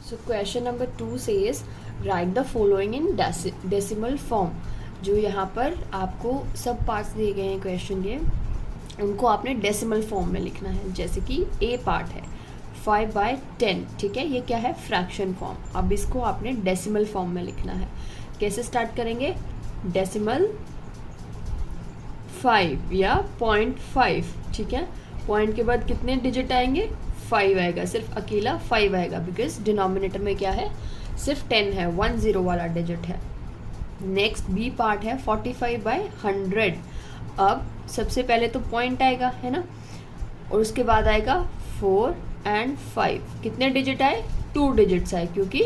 So question number 2 says write the following in decimal form. जो यहाँ पर आपको सब पार्ट्स दिए गए हैं क्वेश्चन के, उनको आपने डेसिमल फॉर्म में लिखना है. जैसे कि ए पार्ट है 5/10, ठीक है, ये क्या है, फ्रैक्शन फॉर्म. अब इसको आपने डेसिमल फॉर्म में लिखना है. कैसे स्टार्ट करेंगे, डेसिमल 5 या 0.5, ठीक है. पॉइंट के बाद कितने डिजिट आएंगे, 5 आएगा, सिर्फ अकेला 5 आएगा, बिकॉज डिनोमिनेटर में क्या है, सिर्फ 10 है, 10 वाला डिजिट है. नेक्स्ट बी पार्ट है 45/100. अब सबसे पहले तो पॉइंट आएगा, है ना, और उसके बाद आएगा 4 और 5. कितने डिजिट आए, 2 डिजिट्स आए, क्योंकि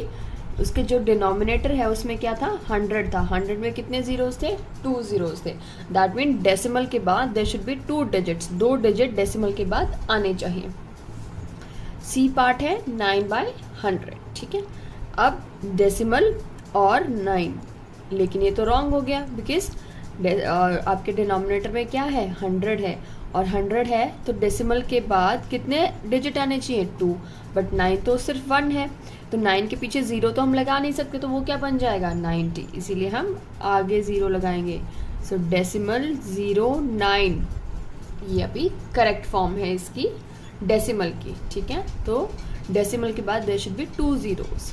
उसके जो डिनोमिनेटर है उसमें क्या था, 100 था. 100 में कितने जीरोस थे, 2 जीरोस थे. दैट मीन डेसिमल के बाद there should be 2 digits, 2 digit decimal के बाद आने चाहिए. सी पार्ट है 9/100, ठीक है. अब डेसिमल और 9, लेकिन ये तो रॉन्ग हो गया, बिकॉज आपके डिनोमिनेटर में क्या है, 100 है, और 100 है तो डेसिमल के बाद कितने डिजिट आने चाहिए, 2. बट 9 तो सिर्फ 1 है, तो 9 के पीछे 0 तो हम लगा नहीं सकते, तो वो क्या बन जाएगा, 90. इसीलिए हम आगे 0 लगाएंगे. सो डेसिमल 09, ये अभी करेक्ट फॉर्म है इसकी डेसिमल की, ठीक है. तो डेसिमल के बाद there should be 2 zeros.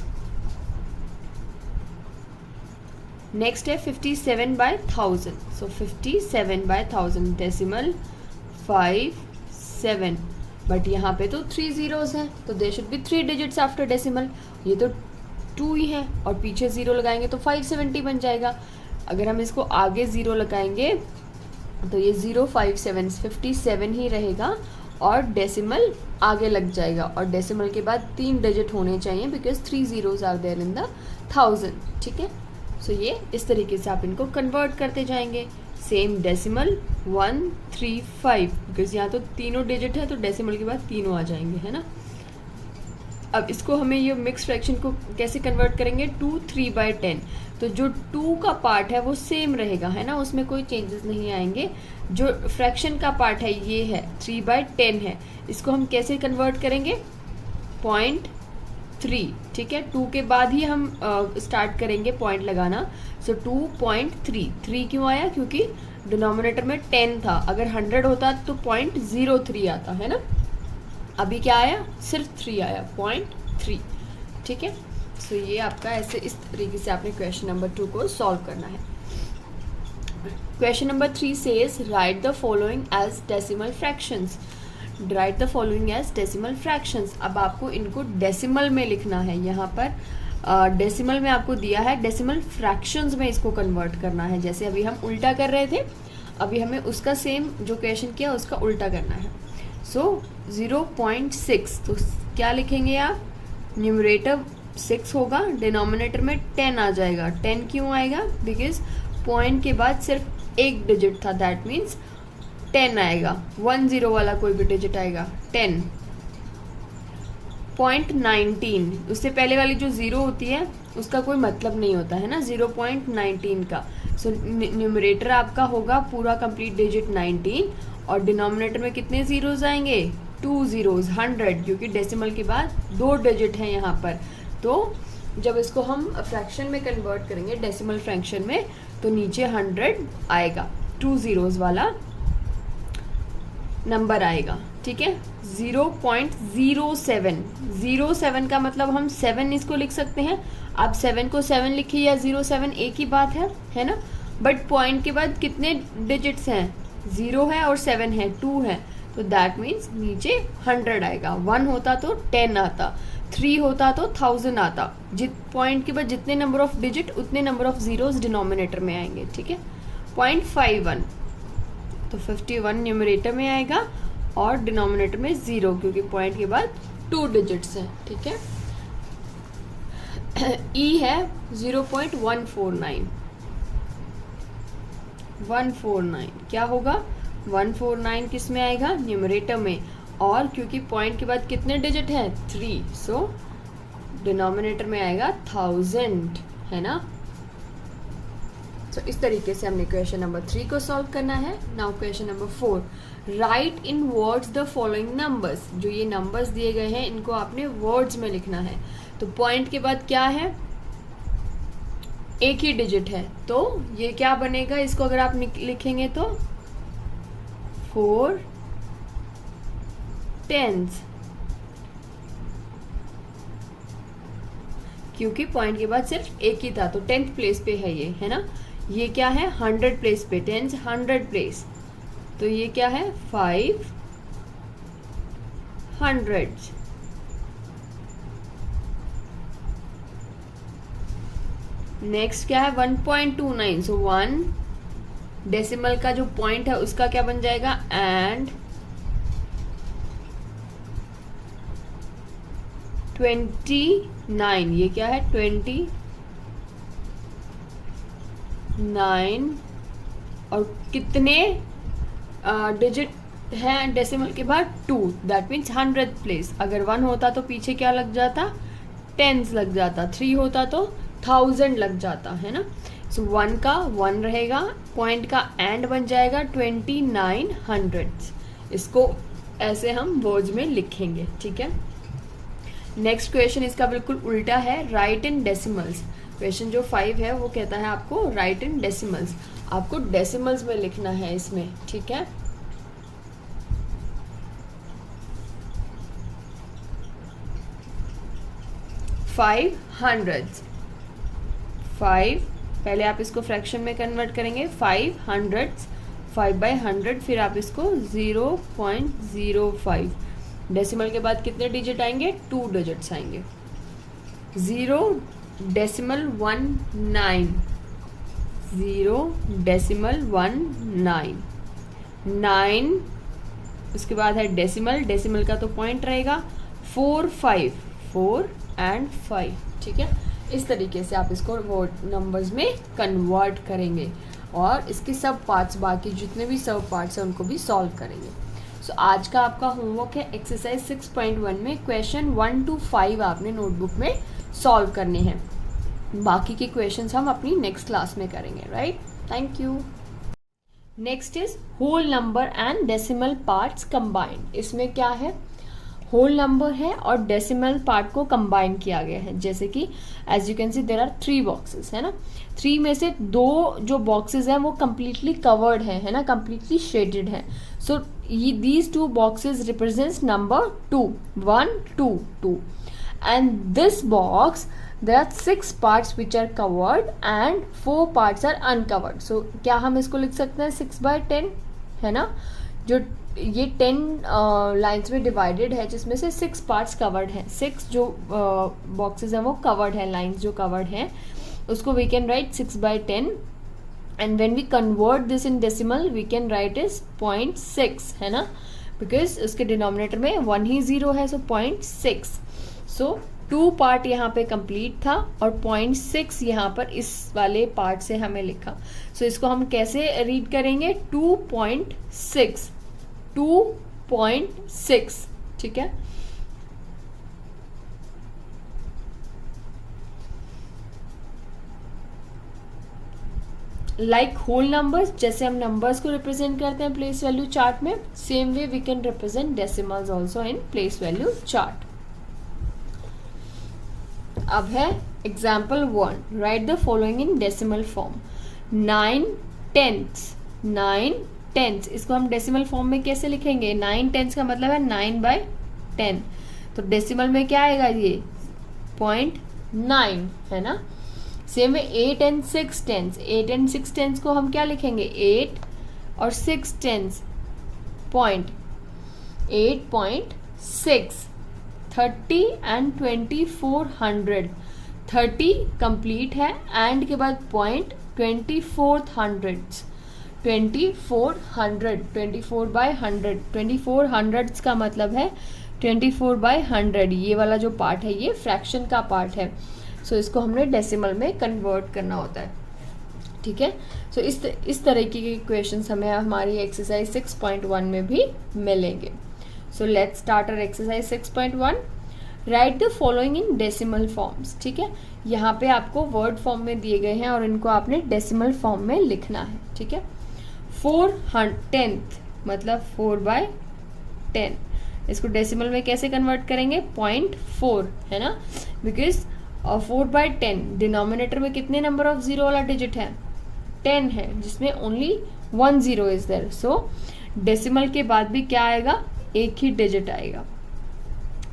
Next है 57/1000. सो 57/1000 डेसिमल 57, बट यहाँ पे तो 3 zeros हैं, तो there should be 3 digits after decimal. ये तो 2 ही है, और पीछे 0 लगाएंगे तो 570 बन जाएगा. अगर हम इसको आगे 0 लगाएंगे तो ये 057 ही रहेगा, और डेसिमल आगे लग जाएगा, और डेसिमल के बाद 3 डिजिट होने चाहिए, because 3 zeros are there in the 1000, ठीक है. सो ये इस तरीके से आप इनको कन्वर्ट करते जाएंगे. सेम डेसिमल 135, बिकॉज यहाँ तो तीनों डिजिट है, तो डेसिमल के बाद तीनों आ जाएंगे, है ना. अब इसको हमें ये मिक्स फ्रैक्शन को कैसे कन्वर्ट करेंगे, 2 3/10. तो जो 2 का पार्ट है वो सेम रहेगा, है ना, उसमें कोई चेंजेस नहीं आएंगे. जो फ्रैक्शन का पार्ट है ये है 3/10 है, इसको हम कैसे कन्वर्ट करेंगे, 0.3, ठीक है. 2 के बाद ही हम स्टार्ट करेंगे पॉइंट लगाना. सो 2.3, 3 क्यों आया, क्योंकि डिनोमिनेटर में 10 था. अगर 100 होता तो 0.03 आता, है ना. अभी क्या आया, सिर्फ 3 आया, 0.3, ठीक है. सो ये आपका ऐसे इस तरीके से आपने क्वेश्चन नंबर 2 को सॉल्व करना है. Question number 3 says write the following as decimal fractions. Write the following as decimal fractions. अब आपको इनको डेसिमल में लिखना है. यहाँ पर डेसिमल में आपको दिया है, डेसिमल फ्रैक्शंस में इसको कन्वर्ट करना है. जैसे अभी हम उल्टा कर रहे थे, अभी हमें उसका सेम जो क्वेश्चन किया उसका उल्टा करना है. सो 0.6, तो क्या लिखेंगे आप, न्यूमरेटर 6 होगा, डिनोमिनेटर में 10 आ जाएगा. 10 क्यों आएगा, बिकॉज पॉइंट के बाद सिर्फ एक डिजिट था, दैट मीन्स 10 आएगा. 10 वाला कोई भी डिजिट आएगा, 10. 0.19, उससे पहले वाली जो 0 होती है उसका कोई मतलब नहीं होता है ना, 0.19 का. सो न्यूमरेटर आपका होगा पूरा कंप्लीट डिजिट 19, और डिनोमिनेटर में कितने जीरोस आएंगे, 2 zeros. 100, क्योंकि डेसिमल के बाद 2 डिजिट हैं यहाँ पर. तो जब इसको हम फ्रैक्शन में कन्वर्ट करेंगे, डेसिमल फ्रैक्शन में, तो नीचे 100 आएगा, 2 zeros वाला नंबर आएगा, ठीक है. 0.07, 07 का मतलब हम 7 इसको लिख सकते हैं. आप 7 को 7 लिखिए या 07, एक ही बात है ना. बट पॉइंट के बाद कितने डिजिट्स हैं, 0 है और 7 है, 2 है, तो दैट मीन्स नीचे 100 आएगा. 1 होता तो 10 आता, 3 होता तो 1000 आता. पॉइंट के बाद जितने नंबर ऑफ डिजिट उतने नंबर ऑफ जीरोस डिनोमिनेटर में आएंगे, ठीक है. 0.51, तो 51 न्यूमरेटर में आएगा, और डिनोमिनेटर में 0, क्योंकि पॉइंट के बाद 2 डिजिट्स हैं, ठीक है. ई है 0.149, 149 क्या होगा, 149 किस में आएगा, न्यूमरेटर में, और क्योंकि पॉइंट के बाद कितने डिजिट हैं, 3, सो डिनोमिनेटर में आएगा 1000, है ना. सो इस तरीके से हमने क्वेश्चन नंबर 3 को सॉल्व करना है। Now question number 4, right in words the following numbers. जो ये नंबर्स दिए गए हैं इनको आपने वर्ड्स में लिखना है। तो पॉइंट के बाद क्या है, एक ही डिजिट है, तो ये क्या बनेगा, इसको अगर आप लिखेंगे तो 4 10s, क्योंकि पॉइंट के बाद सिर्फ एक ही था तो 10th प्लेस पे है ये, है ना। ये क्या है 100 प्लेस पे, 10s 100 प्लेस, तो ये क्या है 500। नेक्स्ट क्या है 1.29, सो 1 डेसिमल का जो पॉइंट है उसका क्या बन जाएगा एंड 29, ये क्या है 29, और कितने डिजिट है डेसिमल के बाद 2, दैट मीन्स 100th प्लेस। अगर 1 होता तो पीछे क्या लग जाता, 10s लग जाता, 3 होता तो 1000 लग जाता, है ना। सो 1 का 1 रहेगा, पॉइंट का एंड बन जाएगा 2900। इसको ऐसे हम वर्ड्स में लिखेंगे, ठीक है। नेक्स्ट क्वेश्चन इसका बिल्कुल उल्टा है, राइट इन डेसिमल्स। क्वेश्चन जो 5 है वो कहता है आपको राइट इन डेसिमल्स, आपको डेसिमल्स में लिखना है इसमें, ठीक है। फाइव हंड्रेड्स, 5 पहले आप इसको फ्रैक्शन में कन्वर्ट करेंगे, 500, 5/100, फिर आप इसको 0.05। डेसिमल के बाद कितने डिजिट आएंगे, 2 डिजिट्स आएंगे। 0.19, 0.19, 9, उसके बाद है डेसिमल, डेसिमल का तो पॉइंट रहेगा 4 5, 4 and 5, ठीक है। इस तरीके से आप इसको वर्ड नंबर्स में कन्वर्ट करेंगे और इसके सब पार्ट्स, बाकी जितने भी सब पार्ट्स हैं उनको भी सॉल्व करेंगे। सो आज का आपका होमवर्क है एक्सरसाइज 6.1 में क्वेश्चन 1 to 5 आपने नोटबुक में सॉल्व करने हैं। बाकी के क्वेश्चंस हम अपनी नेक्स्ट क्लास में करेंगे, right. Thank you. Next is whole number and decimal parts combined. इसमें क्या है, होल नंबर है और डेसिमल पार्ट को कंबाइन किया गया है। जैसे कि as you can see there are 3 boxes, है ना। 3 में से 2 जो बॉक्सेस हैं वो कम्प्लीटली कवर्ड है ना, कम्प्लीटली शेडेड है। So these 2 boxes represents number 2, 1 2 2, and this box there are 6 parts which are covered and 4 parts are uncovered. So क्या हम इसको लिख सकते हैं 6/10, है ना। जो ये 10 लाइन्स में डिवाइडेड है जिसमें से 6 पार्ट्स कवर्ड हैं, 6 जो बॉक्सेस हैं वो कवर्ड हैं, लाइन्स जो कवर्ड हैं उसको we can write 6/10, and when we convert this in decimal we can write is 0.6, है ना, बिकॉज उसके डिनोमिनेटर में 1 ही 0 है, सो 0.6। सो 2 पार्ट यहाँ पे कंप्लीट था और 0.6 यहाँ पर इस वाले पार्ट से हमें लिखा। सो इसको हम कैसे रीड करेंगे, 2.6, 2.6, ठीक है। लाइक होल नंबर्स, जैसे हम नंबर्स को रिप्रेजेंट करते हैं प्लेस वैल्यू चार्ट में, same way we can represent decimals also in place value chart. अब है example 1, write the following in decimal form. 9/10, 9/10, इसको हम डेसिमल फॉर्म में कैसे लिखेंगे, 9/10 का मतलब है 9/10, तो डेसिमल में क्या आएगा ये 0.9, है ना। सेम वे 8 and 6/10, 8 and 6/10 को हम क्या लिखेंगे, 8 और 6/10, 8.6, 30 and 2400, 30 कंप्लीट है एंड के बाद पॉइंट 2400, 2400, 24/100, 2400 का मतलब है 24/100। ये वाला जो पार्ट है ये फ्रैक्शन का पार्ट है, सो इसको हमने डेसिमल में कन्वर्ट करना होता है, ठीक है। सो इस तरीके के क्वेश्चंस हमें हमारी एक्सरसाइज 6.1 में भी मिलेंगे। So let's start our exercise 6.1. Right the following in decimal forms, ठीक है। यहाँ पे आपको वर्ड फॉर्म में दिए गए हैं और इनको आपने डेसिमल फॉर्म में लिखना है, ठीक है। 4/10 मतलब 4/10, इसको डेसिमल में कैसे कन्वर्ट करेंगे, 0.4 है ना, बिकॉज 4/10 डिनोमिनेटर में कितने नंबर ऑफ जीरो वाला डिजिट है, 10 है, जिसमें only 1 0 is there. So decimal के बाद भी क्या आएगा, एक ही डिजिट आएगा।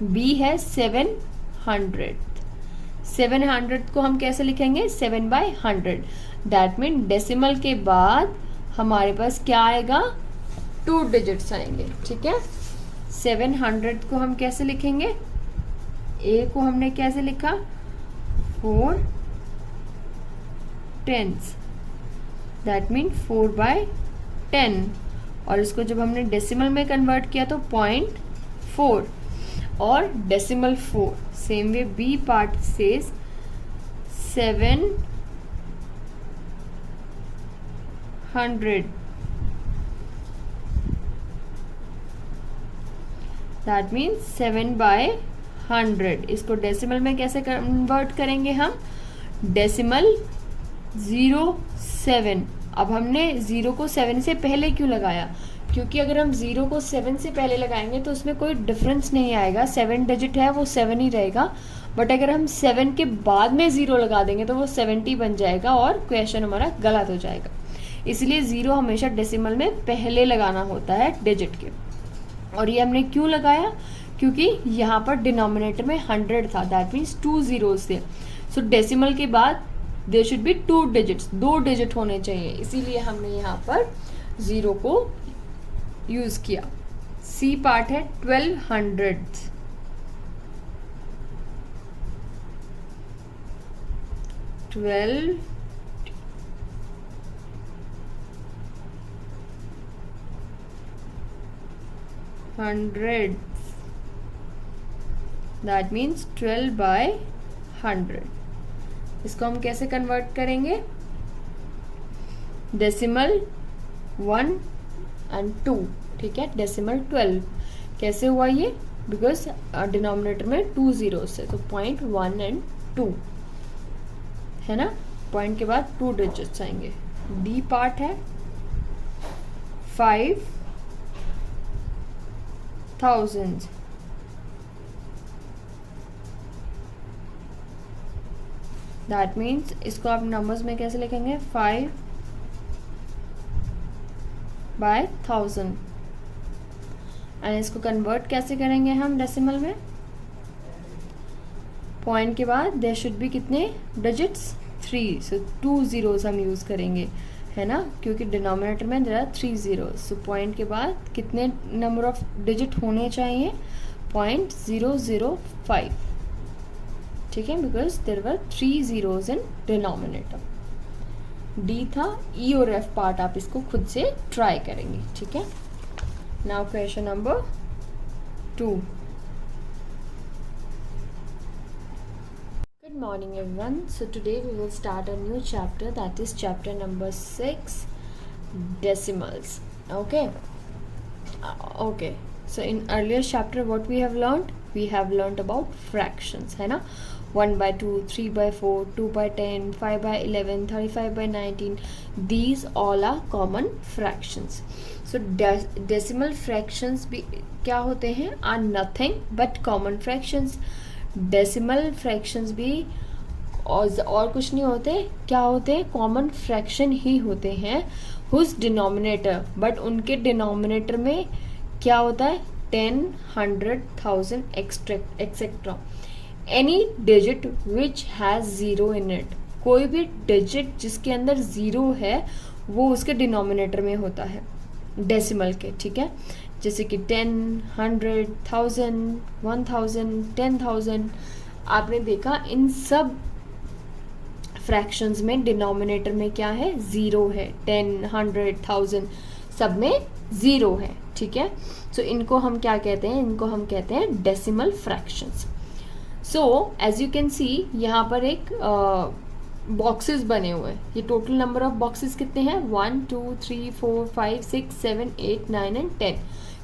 बी है 700, 700 को हम कैसे लिखेंगे, 7/100। दैट मीन डेसिमल के बाद हमारे पास क्या आएगा, 2 डिजिट्स आएंगे, ठीक है। 700 को हम कैसे लिखेंगे, ए को हमने कैसे लिखा, 4 10s, दैट मीन 4/10, और इसको जब हमने डेसिमल में कन्वर्ट किया तो 0.4 और decimal 4। Same way B part says 700, that means 7/100। इसको डेसिमल में कैसे कन्वर्ट करेंगे हम, डेसिमल 07। अब हमने 0 को 7 से पहले क्यों लगाया, क्योंकि अगर हम 0 को 7 से पहले लगाएंगे तो उसमें कोई डिफरेंस नहीं आएगा, 7 डिजिट है वो 7 ही रहेगा। बट अगर हम 7 के बाद में 0 लगा देंगे तो वो 70 बन जाएगा और क्वेश्चन हमारा गलत हो जाएगा। इसलिए 0 हमेशा डेसिमल में पहले लगाना होता है डिजिट के। और ये हमने क्यों लगाया, क्योंकि यहाँ पर डिनोमिनेटर में 100 था, दैट मीन्स 2 zeros थे। सो डेसिमल के बाद there should be 2 digits, 2 digit होने चाहिए, इसीलिए हमने यहाँ पर 0 को यूज किया। सी पार्ट है 1200, 1200, दैट मीन्स 12/100। इसको हम कैसे कन्वर्ट करेंगे, डेसिमल 1 and 2, ठीक है, डेसिमल 12 कैसे हुआ ये, बिकॉज डिनोमिनेटर में 2 zeros है, तो 0.1 and 2 है ना, पॉइंट के बाद 2 डिजिट्स आएंगे। डी पार्ट है 5000, दैट मीन्स इसको आप नंबर्स में कैसे लिखेंगे, 5/1000। एंड इसको कन्वर्ट कैसे करेंगे हम डेसिमल में, पॉइंट के बाद देयर शुड बी कितने डिजिट्स, 3, सो 2 zeros हम यूज करेंगे, है ना, क्योंकि डिनोमिनेटर में there are 3 zeros। So point के बाद कितने नंबर ऑफ डिजिट होने चाहिए, 0.005, ठीक है, because there were 3 zeros in denominator. D था। ई और एफ पार्ट आप इसको खुद से ट्राई करेंगे, ठीक है। Now question number 2। Good morning everyone. So today we will start a new chapter, that is chapter number 6, decimals. Okay. Okay. So in earlier chapter what we have learned? We have learned about fractions, है ना, 1/2, 3/4, 2/10, 5/11, 35/19. These all are common fractions. So decimal fractions भी क्या होते हैं, are nothing but common fractions. Decimal fractions भी और कुछ नहीं होते, क्या होते हैं, कॉमन फ्रैक्शन ही होते हैं, हुज डिनोमिनेटर, बट उनके डिनोमिनेटर में क्या होता है, 10, 100, 1000 etcetera. Any digit which has 0 in it, कोई भी डिजिट जिसके अंदर 0 है वो उसके डिनोमिनेटर में होता है डेसिमल के, ठीक है, जैसे कि 10, 100, 1000, 1000, 10,000। आपने देखा इन सब फ्रैक्शंस में डिनोमिनेटर में क्या है, 0 है, 10, 100, 1000 सब में 0 है, ठीक है। सो इनको हम क्या कहते हैं, इनको हम कहते हैं decimal fractions. So as you can see यहाँ पर एक बॉक्सेस बने हुए हैं। ये टोटल नंबर ऑफ बॉक्सेस कितने हैं, 1, 2, 3, 4, 5, 6, 7, 8, 9 एंड 10।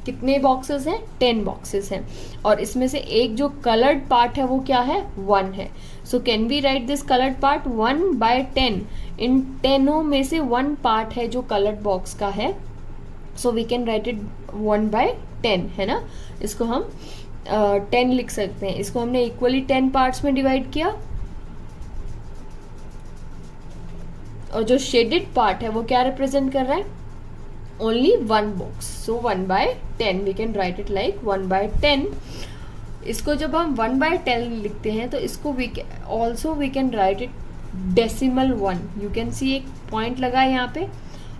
कितने बॉक्सेस हैं? 10 बॉक्सेस हैं, और इसमें से एक जो कलर्ड पार्ट है वो क्या है? 1 है। So can we write this coloured part 1/10? इन 10 में से 1 पार्ट है जो कलर्ड बॉक्स का है, so we can write it 1/10, है ना। इसको हम 10 लिख सकते हैं। इसको हमने इक्वली 10 पार्ट्स में डिवाइड किया, और जो शेडेड पार्ट है वो क्या रिप्रेजेंट कर रहा है? Only 1 box, so 1/10 we can write it like 1/10। इसको जब हम 1/10 लिखते हैं तो इसको we can write it decimal 1। You can see एक पॉइंट लगा है यहाँ पे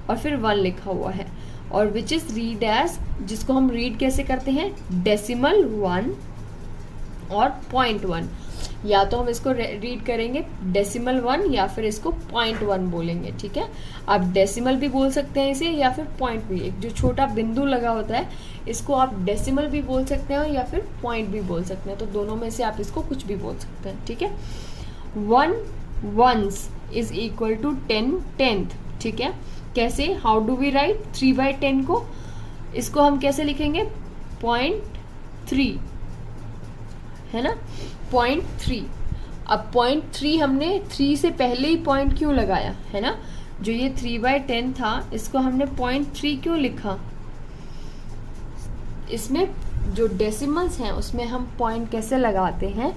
और फिर 1 लिखा हुआ है, और विच इज रीड एज, जिसको हम रीड कैसे करते हैं? डेसिमल 1 और 0.1। या तो हम इसको रीड करेंगे डेसिमल 1 या फिर इसको 0.1 बोलेंगे, ठीक है। आप डेसिमल भी बोल सकते हैं इसे, या फिर पॉइंट भी, एक जो छोटा बिंदु लगा होता है इसको आप डेसिमल भी बोल सकते हैं या फिर पॉइंट भी बोल सकते हैं, तो दोनों में से आप इसको कुछ भी बोल सकते हैं, ठीक है। 1 ones is equal to 10 10th, ठीक है। कैसे? हाउ डू वी राइट 3/10 को? इसको हम कैसे लिखेंगे? 0.3, है ना, 0.3। अब 0.3 हमने 3 से पहले ही पॉइंट क्यों लगाया, है ना। जो ये 3/10 था इसको हमने 0.3 क्यों लिखा? इसमें जो डेसिमल्स हैं उसमें हम पॉइंट कैसे लगाते हैं?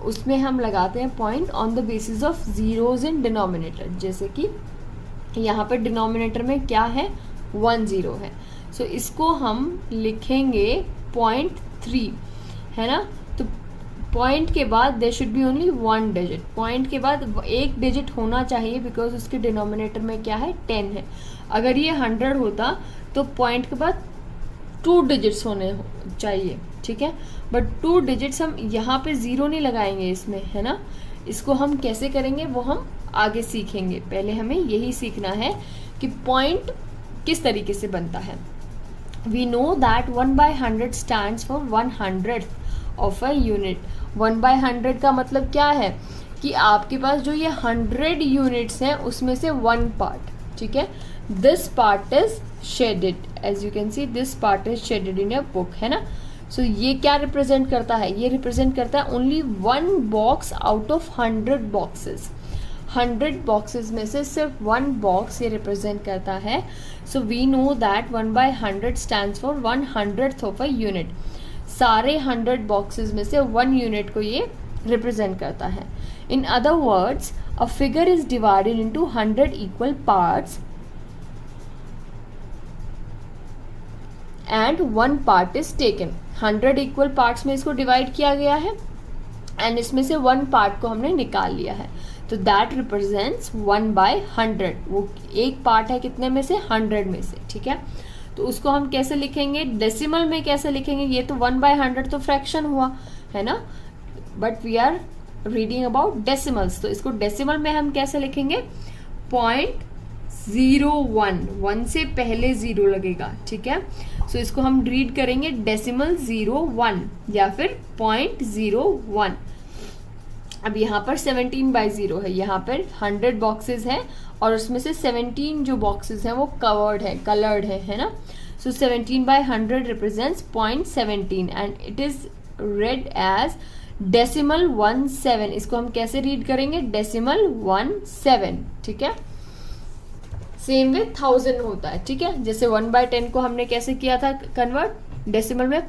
उसमें हम लगाते हैं point on the basis of zeros in denominator. जैसे कि यहाँ पर डिनोमिनेटर में क्या है? 1 0 है, सो इसको हम लिखेंगे 0.3, है ना। तो पॉइंट के बाद there should be only 1 digit, point के बाद एक डिजिट होना चाहिए, बिकॉज उसके डिनोमिनेटर में क्या है? 10 है। अगर ये 100 होता तो पॉइंट के बाद 2 डिजिट्स होने चाहिए, ठीक है। बट 2 डिजिट्स हम यहाँ पे 0 नहीं लगाएंगे इसमें, है ना। इसको हम कैसे करेंगे वो हम आगे सीखेंगे। पहले हमें यही सीखना है कि पॉइंट किस तरीके से बनता है। We know that 1/100 stands for 100th of a unit. 1/100 का मतलब क्या है? कि आपके पास जो ये 100 यूनिट्स हैं उसमें से 1 पार्ट, ठीक है। This part is shaded, as you can see this part is shaded in your book, है ना। सो ये क्या रिप्रेजेंट करता है? ये रिप्रेजेंट करता है only 1 box out of 100 boxes. 100 boxes में से सिर्फ 1 बॉक्स ये रिप्रेजेंट करता है। So we know that 1/100 stands for 100th of a unit. सारे 100 बॉक्सेस में से 1 यूनिट को ये रिप्रेजेंट करता है। In other words, a figure is divided into 100 equal parts and 1 part is taken. 100 equal parts में इसको डिवाइड किया गया है एंड इसमें से 1 पार्ट को हमने निकाल लिया है, तो दैट रिप्रेजेंट्स 1/100। वो एक पार्ट है कितने में से? 100 में से, ठीक है। तो उसको हम कैसे लिखेंगे? डेसिमल में कैसे लिखेंगे? ये तो 1/100 तो फ्रैक्शन हुआ, है ना, but we are reading about decimals, तो इसको डेसिमल में हम कैसे लिखेंगे? 0.01, 1 से पहले 0 लगेगा, ठीक है। सो इसको हम रीड करेंगे डेसिमल 01 या फिर 0.01। अब यहाँ पर 17/0 है, यहाँ पर 100 बॉक्सेस हैं और उसमें से 17 जो बॉक्सेस हैं वो कवर्ड है, कलर्ड है ना। So 17/100 represents 0.17 and it is red as decimal 17। इसको हम कैसे रीड करेंगे? डेसिमल 17, ठीक है। सेम वे 1000 होता है, ठीक है। जैसे 1/10 को हमने कैसे किया था कन्वर्ट? डेसिमल में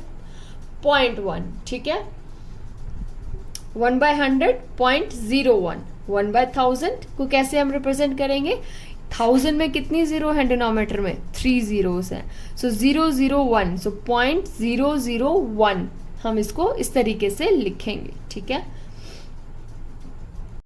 0.1, ठीक है। 1/100 0.01। 1/1000 को कैसे हम रिप्रेजेंट करेंगे? 1000 में कितनी जीरो है डिनोमिनेटर में? 3 zeros हैं, सो 001, सो 0.001 हम इसको इस तरीके से लिखेंगे, ठीक है।